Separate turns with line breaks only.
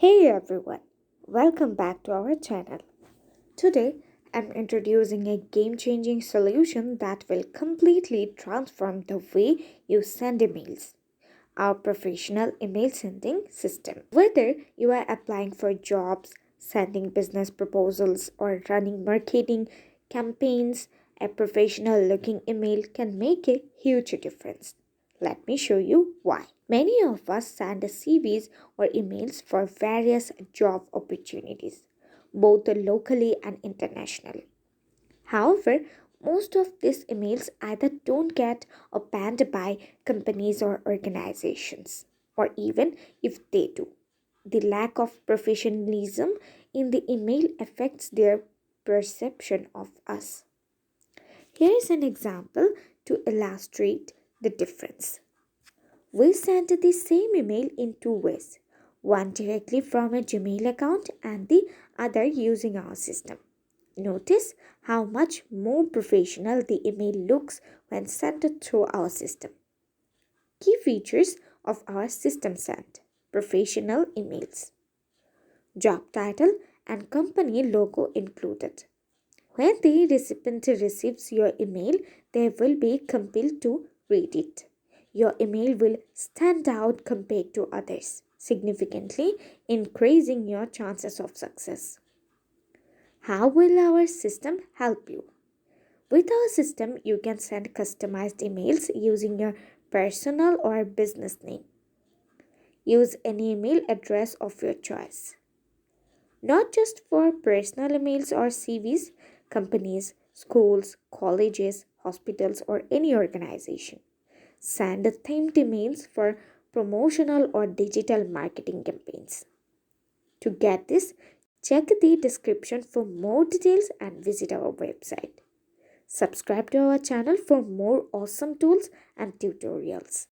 Hey everyone, welcome back to our channel. Today I'm introducing a game changing solution that will completely transform the way you send emails. Our professional email sending system. Whether you are applying for jobs, sending business proposals, or running marketing campaigns, a professional looking email can make a huge difference. Let me show you why. Many of us send CVs or emails for various job opportunities, both locally and internationally. However, most of these emails either don't get banned by companies or organizations, or even if they do. The lack of professionalism in the email affects their perception of us. Here is an example to illustrate the difference. We sent the same email in two ways, one directly from a Gmail account and the other using our system. Notice how much more professional the email looks when sent through our system. Key features of our system sent: professional emails, job title and company logo included. When the recipient receives your email, they will be compelled to read it. Your email will stand out compared to others, significantly increasing your chances of success. How will our system help you? With our system, you can send customized emails using your personal or business name. Use any email address of your choice. Not just for personal emails or CVs, companies, schools, colleges, hospitals, or any organization. Send themed emails for promotional or digital marketing campaigns. To get this, check the description for more details and visit our website. Subscribe to our channel for more awesome tools and tutorials.